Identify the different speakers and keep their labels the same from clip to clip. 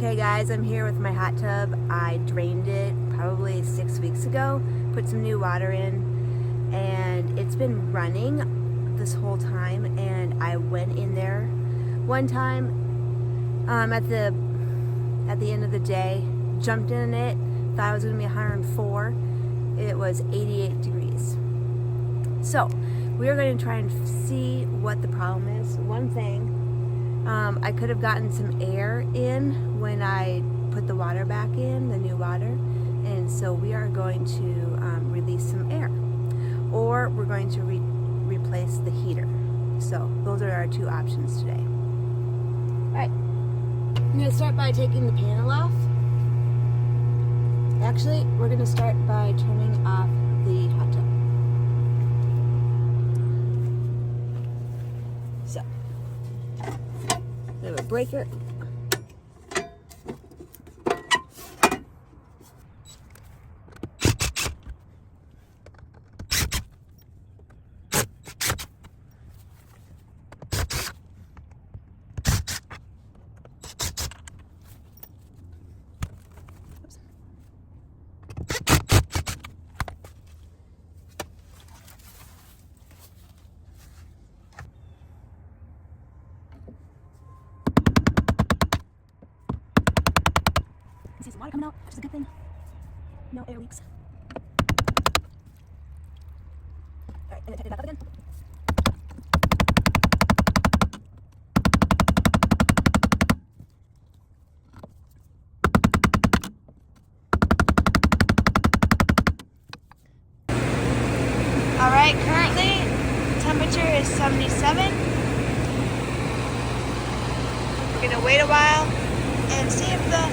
Speaker 1: Okay guys, I'm here with my hot tub. I drained it probably 6 weeks ago, put some new water in, and it's been running this whole time. And I went in there one time at the end of the day, jumped in it, thought it was gonna be 104. It was 88 degrees. So we are going to try and see what the problem is. One thing, I could have gotten some air in when I put the water back in, the new water, and so we are going to release some air, or we're going to replace the heater. So those are our two options today. All right, I'm going to start by taking the panel off. Actually, we're going to start by turning off the hot tub. So, we have a breaker. See some water coming out, which is a good thing. No air leaks. Alright, and then tighten it back up again. Alright, currently temperature is 77. We're gonna wait a while and see if the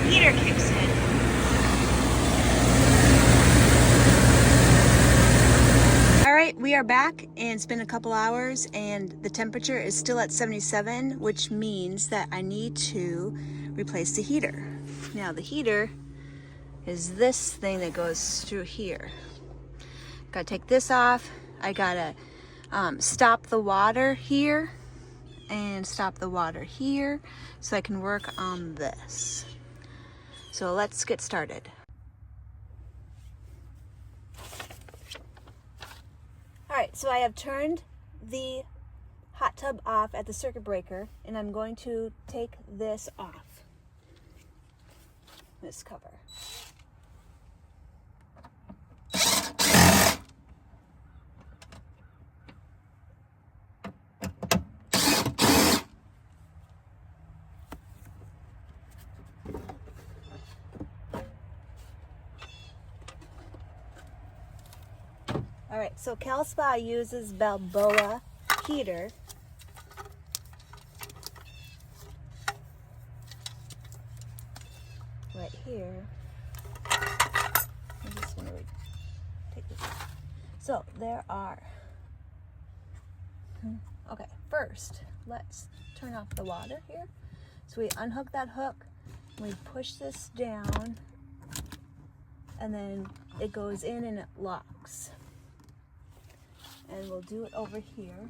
Speaker 1: heater kicks in. Alright, we are back, and it's been a couple hours and the temperature is still at 77, which means that I need to replace the heater. Now the heater is this thing that goes through here. Gotta take this off. I gotta stop the water here and stop the water here so I can work on this. So let's get started. All right, so I have turned the hot tub off at the circuit breaker, and I'm going to take this off, this cover. All right, so CalSpa uses Balboa heater. Right here. I'm just gonna take this off. So there are. Okay, first let's turn off the water here. So we unhook that hook, we push this down, and then it goes in and it locks. And we'll do it over here,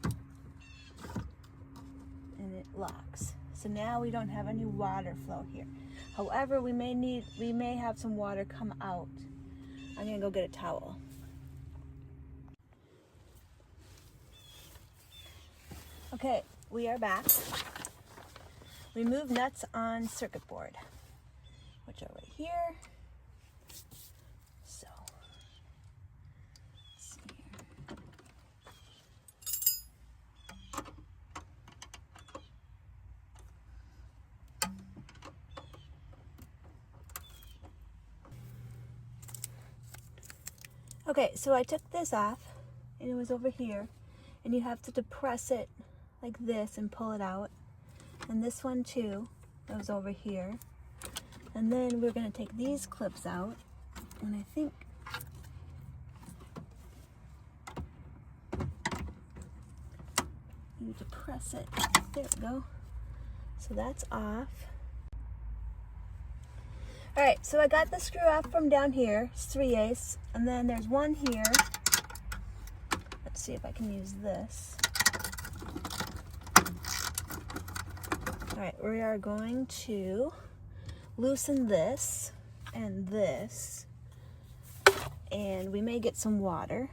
Speaker 1: and it locks. So now we don't have any water flow here. However, we may have some water come out. I'm gonna go get a towel. Okay, we are back. Remove nuts on circuit board, which are right here. So okay, so I took this off, and it was over here, and you have to depress it like this and pull it out. And this one too, that was over here. And then we're gonna take these clips out, and I think you depress it. There we go. So that's off. All right, so I got the screw off from down here. It's 3/8, and then there's one here. Let's see if I can use this. All right, we are going to loosen this and this, and we may get some water.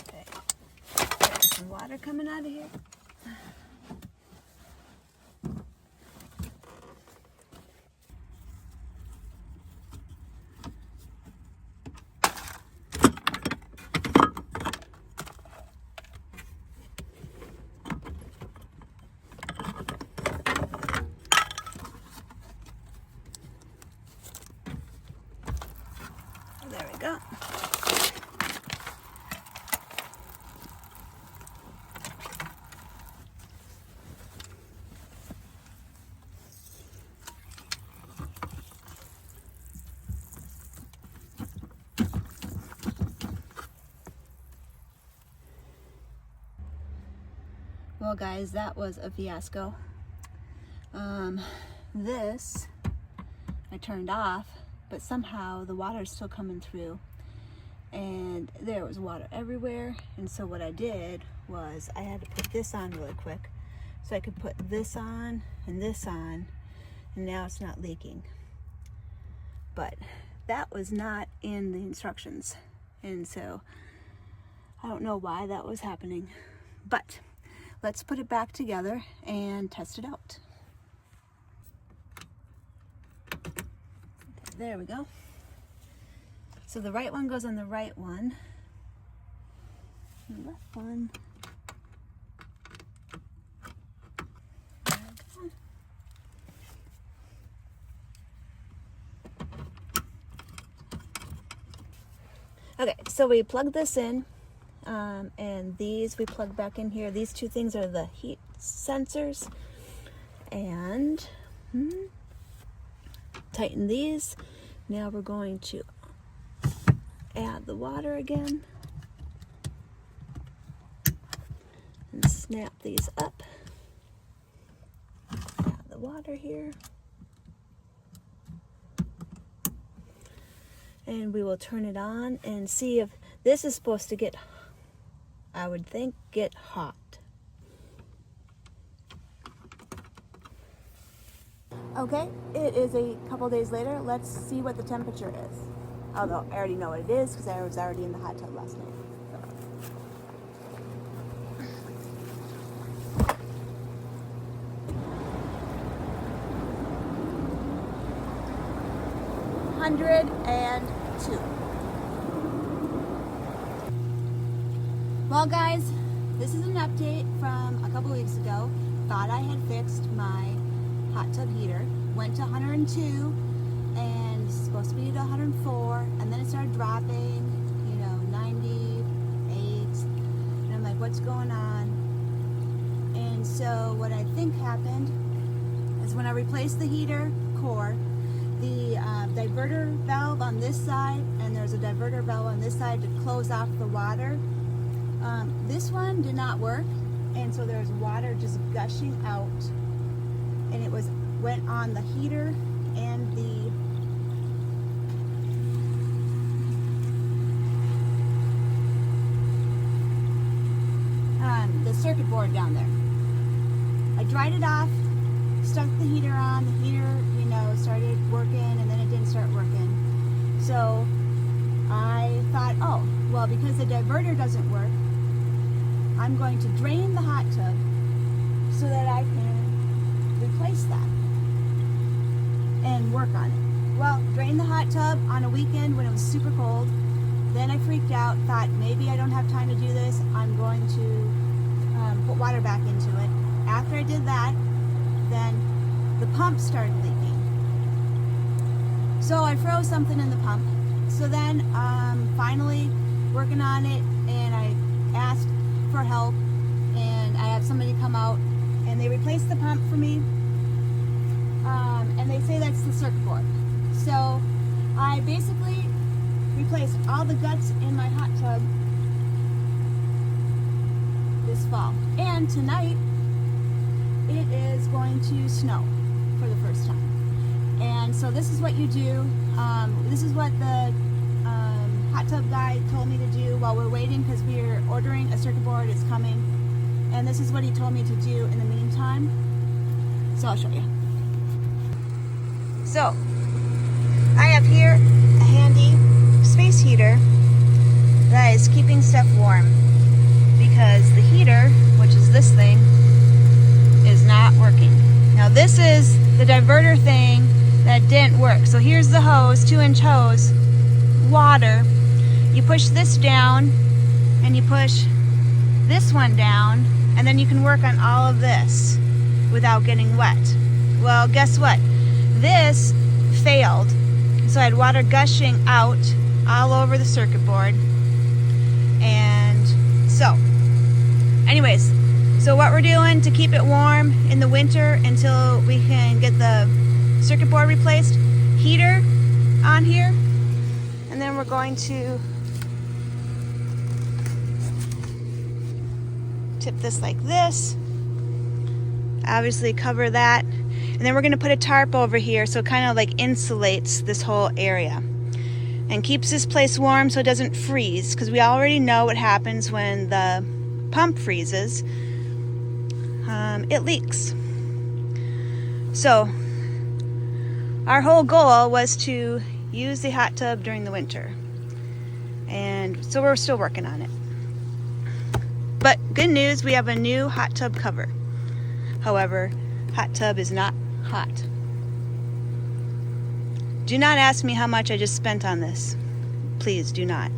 Speaker 1: Okay, there's some water coming out of here. There we go. Well, guys, that was a fiasco. This I turned off, but somehow the water is still coming through, and there was water everywhere. And so what I did was I had to put this on really quick so I could put this on, and now it's not leaking. But that was not in the instructions, and so I don't know why that was happening, but let's put it back together and test it out. Okay, there we go. So the right one goes on the right one. The left one. Okay, so we plug this in. And these we plug back in here. These two things are the heat sensors, and tighten these. Now we're going to add the water again and snap these up. Add the water here, and we will turn it on and see if this is supposed to get, I would think, get hot. Okay, it is a couple days later. Let's see what the temperature is. Although I already know what it is because I was already in the hot tub last night. So. 102. Well, guys, this is an update from a couple weeks ago. Thought I had fixed my hot tub heater. Went to 102 and it's supposed to be to 104, and then it started dropping, 98. And I'm like, what's going on? And so what I think happened is when I replaced the heater core, the diverter valve on this side, and there's a diverter valve on this side to close off the water. This one did not work, and so there's water just gushing out, and it went on the heater and the circuit board down there. I dried it off, stuck the heater on. The heater, started working, and then it didn't start working. So I thought, oh, well, because the diverter doesn't work, I'm going to drain the hot tub so that I can replace that and work on it. Well, drained the hot tub on a weekend when it was super cold. Then I freaked out, thought maybe I don't have time to do this. I'm going to put water back into it. After I did that, then the pump started leaking. So I froze something in the pump. So then finally working on it, and I asked for help, and I had somebody come out, and they replaced the pump for me, and they say that's the circuit board. So I basically replaced all the guts in my hot tub this fall, and tonight it is going to snow for the first time. And so this is what you do. This is what the hot tub guy told me to do while we're waiting, because we're ordering a circuit board. It's coming. And this is what he told me to do in the meantime. So I'll show you. So I have here a handy space heater that is keeping stuff warm, because the heater, which is this thing, is not working. Now this is the diverter thing that didn't work. So here's the hose, 2-inch hose, water. You push this down and you push this one down, and then you can work on all of this without getting wet. Well, guess what? This failed. So I had water gushing out all over the circuit board. And so, anyways, so what we're doing to keep it warm in the winter until we can get the circuit board replaced, heater on here, and then we're going to tip this like this, obviously cover that, and then we're going to put a tarp over here so it kind of like insulates this whole area and keeps this place warm so it doesn't freeze, because we already know what happens when the pump freezes. It leaks. So our whole goal was to use the hot tub during the winter, and so we're still working on it. But good news, we have a new hot tub cover. However, hot tub is not hot. Do not ask me how much I just spent on this. Please do not.